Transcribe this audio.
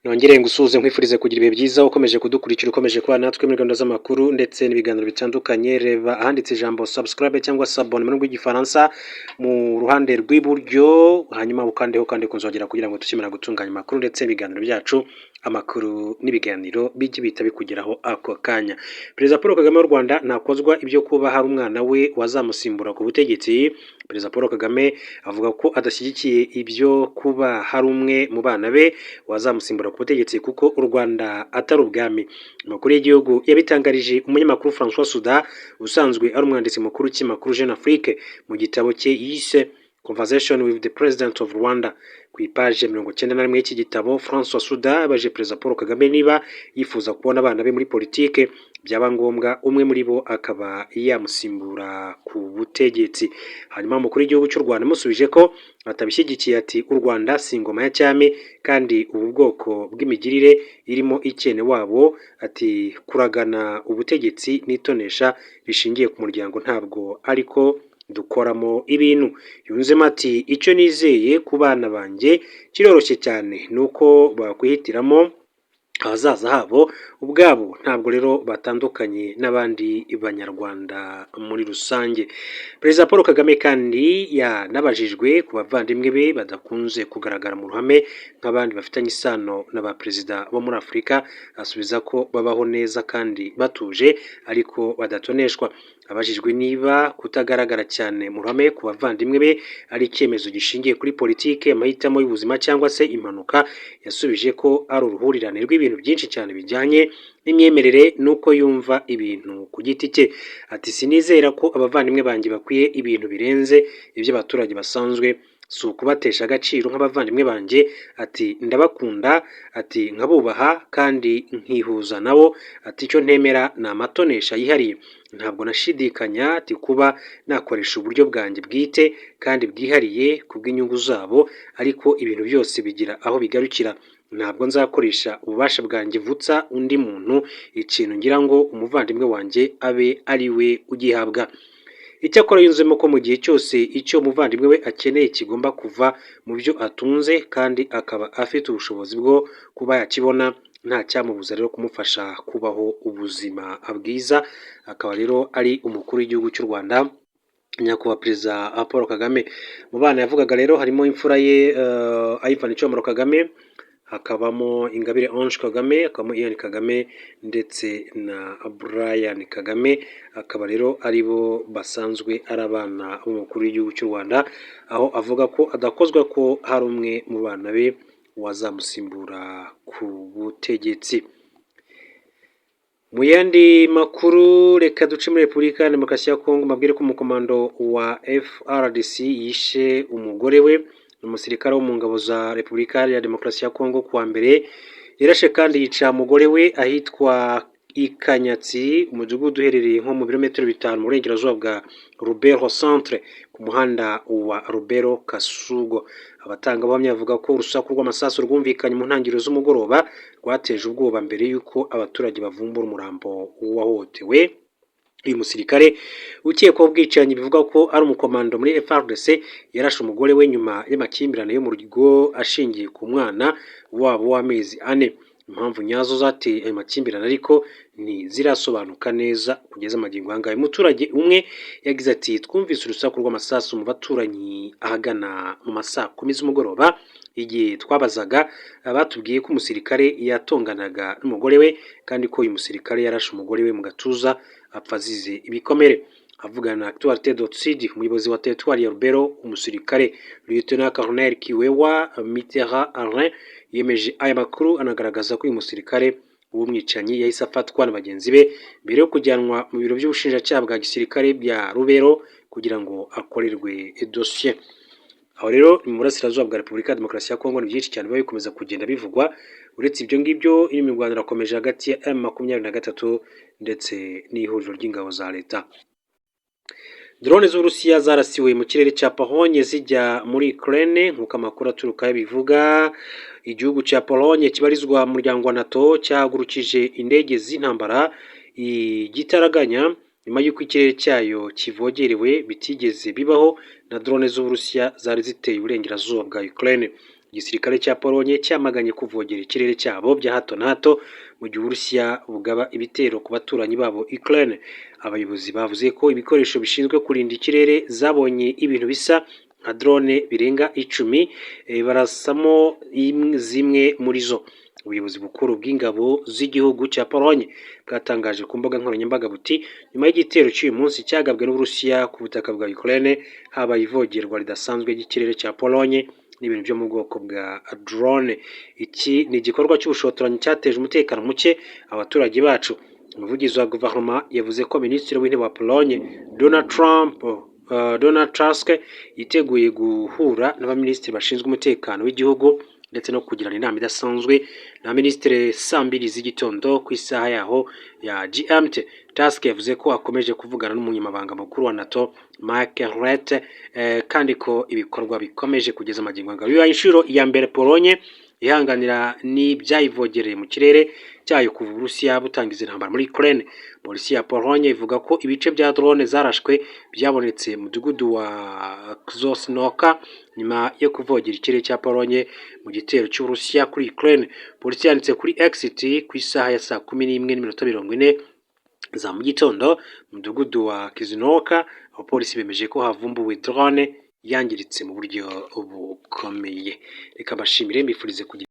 Nongere ngusuhuze nkwifurize kugira ibihe byiza ukomeje kudukurikira ukomeje kuba natwe muri gahunda z'amakuru ndetse n'ibiganiro bitandukanye. Reba ahanditse ijambo subscribe cyangwa sabone mu rurimi rw'igifaransa mu ruhande rw'iburyo, hanyuma ukandeho kandi kunzogera kugira ngo tukimara gutunganya amakuru ndetse ibiganiro byacu, amakuru n'ibiganiro bijye bihita bikugeraho ako kanya. Perezida Paul Kagame w'u Rwanda ntakozwa ibyo kuba hari umwana we wazamusimbura ku butegetsi. Perezida Paul Kagame avuga ko adashyigikiye ibyo kuba hari umwe mu bana be wazamusimbura ku butegetsi kuko u Rwanda atari ubwami. Amakuru y'igihugu yabitangarije umunyamakuru François Souda usanzwe ari umwanditsi mukuru w'ikinyamakuru Jeune Afrique mu gitabo cye yise Conversation with the President of Rwanda. Ku ipaje 91 y'iki gitabo, François Souda abaje Perezida Paul Kagame niba yifuza kubona abana be muri politike, byaba ngombwa umwe muri bo akaba yamusimbura ku butegetsi. Hanyuma umukuru w'igihugu cy'u Rwanda amusubije ko atabishyigikiye, ati u Rwanda si ingoma ya cyami kandi ubu bwoko bw'imigirire irimo icyene wabo, ati kuragana ubutegetsi n'itonesha bishingiye ku muryango ntabwo ariko dukoramo ibintu. Yunzemo ati icyo nizeye ku bana banjye kiroroshye cyane nuko bakwihitiramo ahazaza habo ubwabo, ntabwo rero batandukanye n'abandi banyarwanda muri rusange. Perezida Paul Kagame kandi yanabajijwe ku bavandimwe be badakunze kugaragara mu ruhame nk'abandi bafitanye isano na ba perezida bo muri Afurika, asubiza ko babaho neza kandi batuje ariko badatoneshwa. Abajijwe niba kutagaragara cyane mu ruhame ku bavandimwe be ari icyemezo gishingiye kuri politike, amahitamo y'ubuzima cyangwa se impanuka, yasubije ko ari uruhurirane rw'ibintu byinshi cyane bijyanye n'imyemerere n'uko yumva ibintu ku giti cye. Ati sinizera ko abavandimwe banjye bakwiye ibintu birenze iby'abaturage basanzwe, si ukubatesha agaciro nk'abavandimwe banjye. Ati ndabakunda, ati nkabubaha kandi nkihuza nabo. Ati icyo ntemera ni amatonesha yihariye. Ntabwo nashidikanya ati kuba nakoresha uburyo bwanjye bwite kandi bwihariye ku bw'inyungu zabo, ariko ibintu byose bigira aho bigarukira. Ntabwo nzakoresha ububasha bwanjye vutsa undi muntu ikintu ngira ngo umuvandimwe wanjye abe ari we ugihabwa. Icyakora yunzemo ko mu gihe cyose icyo umuvandimwe we akeneye kigomba kuva mu byo atunze kandi akaba afite ubushobozi bwo kuba yakibona, nta cyamubuza rero kumufasha kubaho ubuzima bwiza. Akaba rero ari umukuru w'igihugu cy'u Rwanda nyakubahwa Perezida Paul Kagame. Mu bana yavugaga rero harimo imfura ye Ivan Cyomoro Kagame, hakabamo Ingabire Ange Kagame, hakabamo Ian Kagame ndetse na Brian Kagame. Akaba rero ari bo basanzwe ari abana b'umukuru w'igihugu cy'u Rwanda, aho avuga ko adakozwa ko hari umwe mu bana be wazamusimbura ku butegetsi. Mu yandi makuru, reka duce muri Repubulika ya Demokarasi ya Kongo, mabwire ko umukomando wa FRDC yishe umugore we. Umusirikare wo mu ngabo za Repubulika ya Demokarasi ya Kongo kuwa mbere yarashe kandi yica umugore we ahitwa Ikanyatsi, umudugudu uherereye nko mu birometero 5 mu burengerazuba bwa Rubero Centre ku muhanda wa Rubero Kasugo. Abatangabuhamya bavuga ko urusaku rw'amasasu rwumvikanye mu ntangiriro z'umugoroba rwateje ubwoba mbere y'uko abaturage bavumbura umurambo w'uwahohotewe. Uyu musirikare ukekwaho ubwicanyi bivuga ko ari umukomando muri FARDC yarashe umugore we nyuma y'amakimbirane yo mu rugo ashingiye ku mwana wabo w'amezi 4. Impamvu nyazo zateye ayo makimbirane ariko ntizirasobanuka neza kugeza amagingo anga. Umuturage umwe yagize ati twumvise urusaku rw'amasasu mu baturanyi ahagana mu masaa 10 z'umugoroba. Igihe twabazaga batubwiye ko umusirikare yatonganaga n'umugore we kandi ko uyu musirikare yarashe umugore we mu gatuza apfa azize ibikomere. Avugana na Actualité.Sud, umuyobozi wa teritwari ya Rubero, umusirikare Lieutenant Colonel Kiwewa Mitera Alain yemeje aya makuru, anagaragaza ko uyu musirikare w'umwicanyi yahise afatwa na bagenzi be mbere yo kujyanwa mu biro by'ubushinjacyaha bwa gisirikare bya Rubero kugira ngo akorerwe dossier. Aho rero mu burasirazuba bwa Repubulika ya Demokarasi ya Kongo ni byinshi cyane biba bikomeza kugenda bivugwa. Uretse ibyo ngibyo, imirwano irakomeje hagati ya M23 ndetse n'ihuriro ry'ingabo za leta. Drone z'Uburusiya zarasiwe mu kirere cya Pologne zijya muri Ukraine nk'uko amakuru aturuka bivuga. Igihugu cya Pologne kibarizwa mu muryango wa NATO cyahagurukije indege z'intambara igitaraganya nyuma y'uko ikirere cyayo kivogerewe bitigeze bibaho na drone z'Uburusiya zari ziteye uburengerazuba bwa Ukraine. igisirikare cya Polonye cyamaganye kuvogera ikirere cyabo bya hato na hato mu gihe Uburusiya bugaba ibitero ku baturanyi babo Ukraine. Abayobozi bavuze ko ibikoresho bishinzwe kurinda ikirere zabonye ibintu bisa nka drone birenga 10 barasamo zimwe muri zo. Ubuyobozi bukuru bw'ingabo z'igihugu cya Polonye bwatangaje ku mbuga nkoranyambaga buti nyuma y'igitero cy'uyu munsi cyagabwe n'Uburusiya ku butaka bwa Ukraine habaye ivogerwa ridasanzwe ry'ikirere cya Polonye n'ibintu byo mu bwoko bwa drone. Iki ni igikorwa cy'ubushotoranyi cyateje umutekano muke abaturage bacu. Umuvugizi wa guverinoma yavuze ko minisitiri w'intebe wa Polonye Donald Tusk yiteguye guhura n'abaminisitiri bashinzwe umutekano w'igihugu ndetse no kugirana inama idasanzwe na minisitiri saa 2 z'igitondo ku isaha yaho ya GMT. Tusk yavuze ko akomeje kuvugana n'umunyamabanga mukuru wa NATO Mark Rutte kandi ko ibikorwa bikomeje kugeza amagingo ngo bibaye inshuro ya mbere Polonye ihanganira n'ibyayivogereye mu kirere cyayo kuva Uburusiya butangiza intambara muri Ukraine. Polisi ya Polonye ivuga ko ibice bya drone zarashwe byabonetse mu mudugudu wa Krosnoka nyuma yo kuvogera ikirere cya Polonye mu gitero cy'Uburusiya kuri Ukraine. Polisi yanditse kuri X ku isaha ya saa 11:40 za mu gitondo mu mudugudu wa Krosnoka. Abapolisi bemeje ko havumbuwe drone yangiritse mu buryo bukomeye. Reka bashimire mbifurize kugira